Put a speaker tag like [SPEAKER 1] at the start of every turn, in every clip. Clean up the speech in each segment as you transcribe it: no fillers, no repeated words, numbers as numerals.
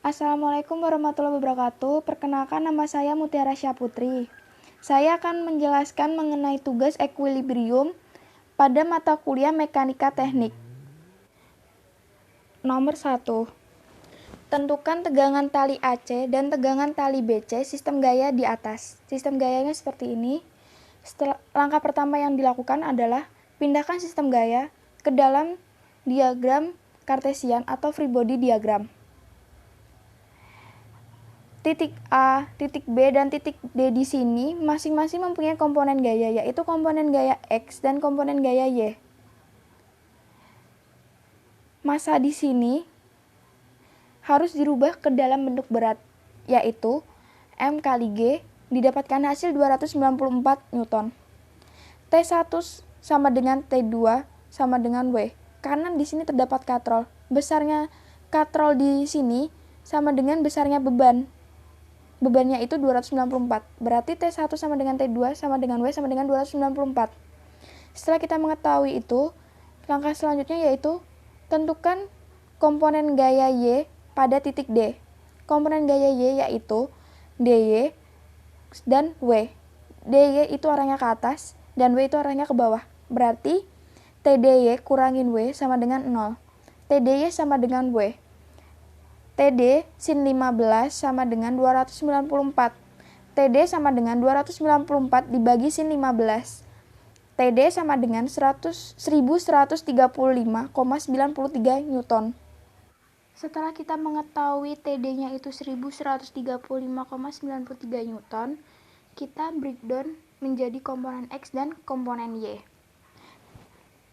[SPEAKER 1] Assalamualaikum warahmatullahi wabarakatuh. Perkenalkan, nama saya Mutiara Syahputri. Saya akan menjelaskan mengenai tugas ekuilibrium pada mata kuliah Mekanika Teknik. Nomor 1. Tentukan tegangan tali AC dan tegangan tali BC sistem gaya di atas. Sistem gayanya seperti ini. Langkah pertama yang dilakukan adalah pindahkan sistem gaya ke dalam diagram Cartesian atau free body diagram. Titik A, titik B, dan titik D di sini masing-masing mempunyai komponen gaya, yaitu komponen gaya X dan komponen gaya Y. Massa di sini harus dirubah ke dalam bentuk berat, yaitu M kali G, didapatkan hasil 294 Newton. T1 sama dengan T2 sama dengan W, karena di sini terdapat katrol. Besarnya katrol di sini sama dengan besarnya beban. Bebannya itu 294. Berarti T1 sama dengan T2 sama dengan W sama dengan 294. Setelah kita mengetahui itu, langkah selanjutnya yaitu tentukan komponen gaya Y pada titik D. Komponen gaya Y yaitu DY dan W. DY itu arahnya ke atas dan W itu arahnya ke bawah. Berarti TDY kurangin W sama dengan 0. TDY sama dengan W. TD sin 15 sama dengan 294. TD sama dengan 294 dibagi sin 15. TD sama dengan 1135,93 Newton. Setelah kita mengetahui TD-nya itu 1135,93 Newton, kita breakdown menjadi komponen X dan komponen Y.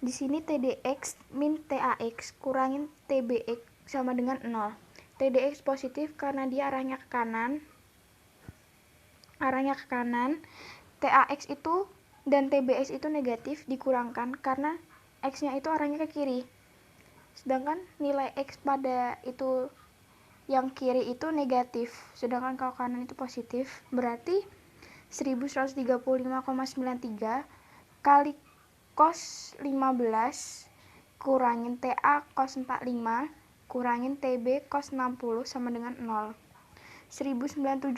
[SPEAKER 1] Di sini TDX min TAX kurangin TBX sama dengan 0. TDX positif karena dia arahnya ke kanan. TAX itu dan TBX itu negatif dikurangkan karena X-nya itu arahnya ke kiri. Sedangkan nilai X pada itu yang kiri itu negatif, sedangkan kalau kanan itu positif. Berarti 1135,93 kali cos 15 kurangin TA cos 45 kurangin TB cos 60 sama dengan 0. 1097,22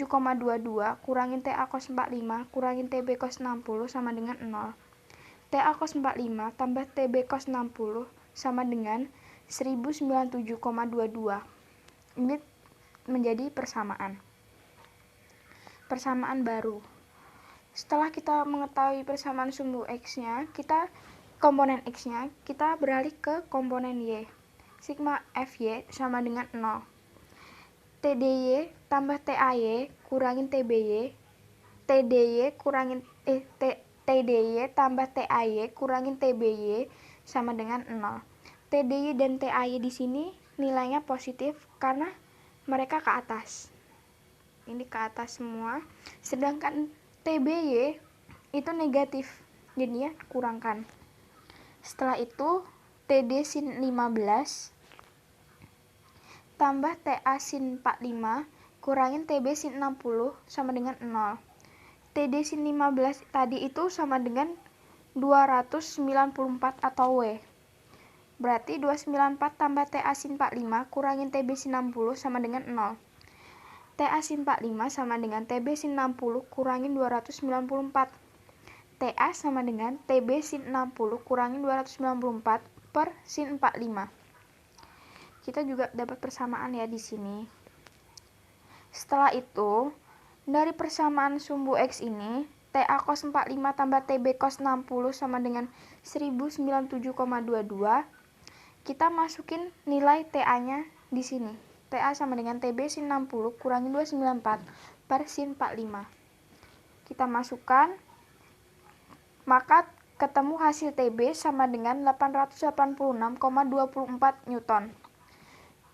[SPEAKER 1] kurangin TA cos 45 kurangin TB cos 60 sama dengan 0. TA cos 45 tambah TB cos 60 sama dengan 1097,22. Ini menjadi persamaan baru. Setelah kita mengetahui persamaan sumbu X-nya, komponen X-nya, kita beralih ke komponen Y. Sigma Fy sama dengan 0. TDY tambah TAY kurangin TBY. TDY tambah TAY kurangin TBY sama dengan 0. TDY dan TAY di sini nilainya positif karena mereka ke atas. Ini ke atas semua. Sedangkan TBY itu negatif, jadinya kurangkan. Setelah itu TD sin 15 tambah TA sin 45 kurangin TB sin 60 sama dengan 0. TD sin 15 tadi itu sama dengan 294 atau W. Berarti 294 tambah TA sin 45 kurangin TB sin 60 sama dengan 0. TA sin 45 sama dengan TB sin 60 kurangin 294. TA sama dengan TB sin 60 kurangin 294 per sin 45. Kita juga dapat persamaan ya di sini. Setelah itu, dari persamaan sumbu X ini, TA cos 45 tambah TB cos 60 sama dengan 1097,22. Kita masukin nilai TA-nya di sini. TA sama dengan TB sin 60 kurangin 294 per sin 45. Kita masukkan, maka ketemu hasil TB sama dengan 886,24 Newton.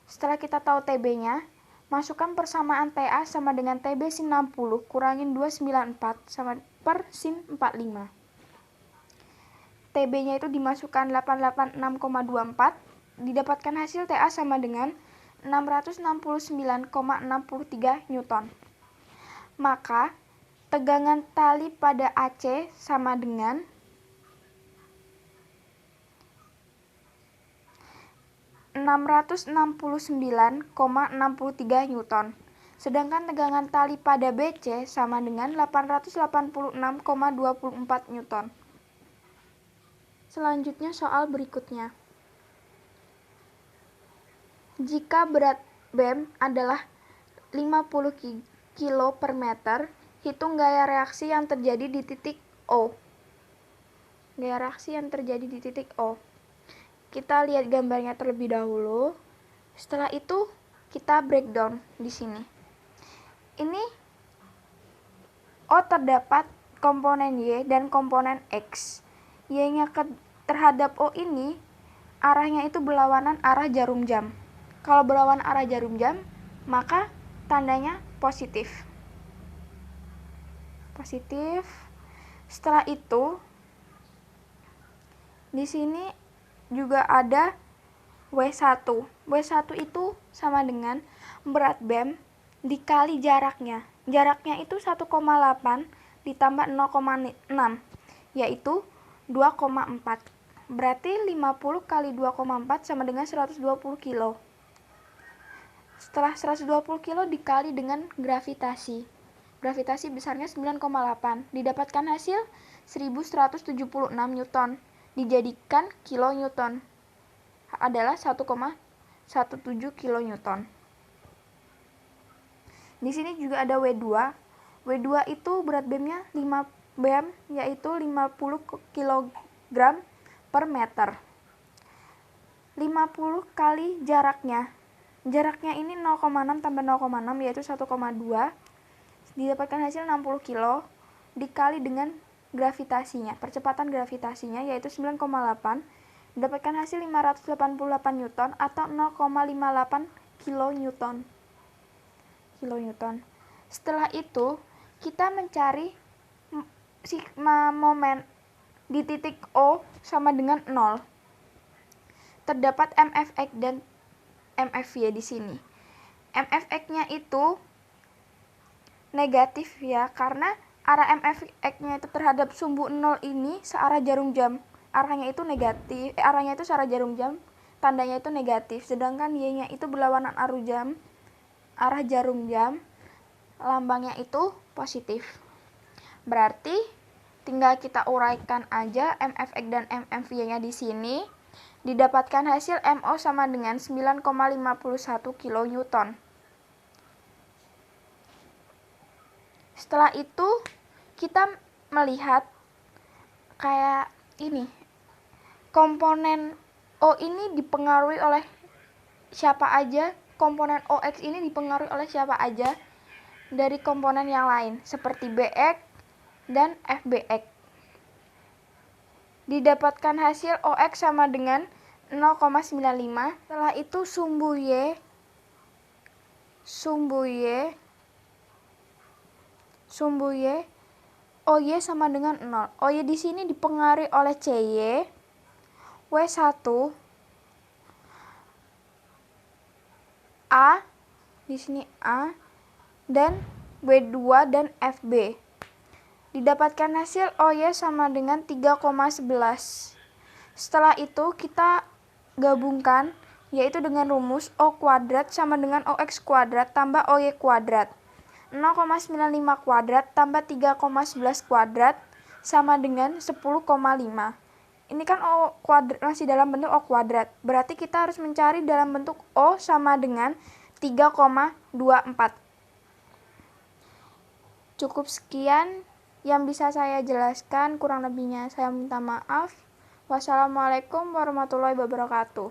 [SPEAKER 1] Setelah kita tahu TB-nya, masukkan persamaan TA sama dengan TB sin 60 kurangin 294 sama per sin 45. TB-nya itu dimasukkan 886,24, didapatkan hasil TA sama dengan 669,63 Newton. Maka tegangan tali pada AC sama dengan 669,63 Newton. Sedangkan tegangan tali pada BC sama dengan 886,24 Newton. Selanjutnya soal berikutnya. Jika berat BEM adalah 50 kg per meter, hitung gaya reaksi yang terjadi di titik O. Gaya reaksi yang terjadi di titik O. Kita lihat gambarnya terlebih dahulu. Setelah itu kita breakdown di sini. Ini O terdapat komponen Y dan komponen X. Y-nya terhadap O ini arahnya itu berlawanan arah jarum jam. Kalau berlawanan arah jarum jam, maka tandanya positif. Positif. Setelah itu di sini juga ada W1. W1 itu sama dengan berat BEM dikali jaraknya. Jaraknya itu 1,8 ditambah 0,6, yaitu 2,4. Berarti 50 kali 2,4 sama dengan 120 kilo. Setelah 120 kilo dikali dengan gravitasi. Gravitasi besarnya 9,8. Didapatkan hasil 1176 Newton. Dijadikan kilonewton adalah 1,17 kilonewton. Di sini juga ada W2. W2 itu berat BEM-nya 5 BEM, yaitu 50 kg per meter. 50 kali jaraknya. Jaraknya ini 0,6 tambah 0,6 yaitu 1,2. Didapatkan hasil 60 kilo dikali dengan gravitasinya, percepatan gravitasinya yaitu 9,8, didapatkan hasil 588 Newton atau 0,58 kilonewton. Setelah itu kita mencari sigma momen di titik O sama dengan 0. Terdapat Mfx dan Mfy di sini. Mfx-nya itu negatif ya, karena arah Mfx-nya itu terhadap sumbu 0 ini searah jarum jam. Arahnya itu negatif, arahnya itu searah jarum jam, tandanya itu negatif. Sedangkan Y-nya itu berlawanan arah jarum jam, lambangnya itu positif. Berarti tinggal kita uraikan aja Mfx dan Mfy-nya di sini. Didapatkan hasil MO sama dengan 9,51 kilonewton. Setelah itu kita melihat kayak ini. Komponen O ini dipengaruhi oleh siapa aja? Komponen OX ini dipengaruhi oleh siapa aja dari komponen yang lain seperti BX dan FBX. Didapatkan hasil OX sama dengan 0,95. Setelah itu sumbu Y OY sama dengan 0. OY di sini dipengaruhi oleh CY, W1, A, di sini A, dan W2 dan FB. Didapatkan hasil OY sama dengan 3,11. Setelah itu kita gabungkan, yaitu dengan rumus O kuadrat sama dengan OX kuadrat tambah OY kuadrat. 0,95 kuadrat tambah 3,11 kuadrat sama dengan 10,5. Ini kan O kuadrat masih dalam bentuk O kuadrat. Berarti kita harus mencari dalam bentuk O sama dengan 3,24. Cukup sekian yang bisa saya jelaskan, kurang lebihnya saya minta maaf. Wassalamualaikum warahmatullahi wabarakatuh.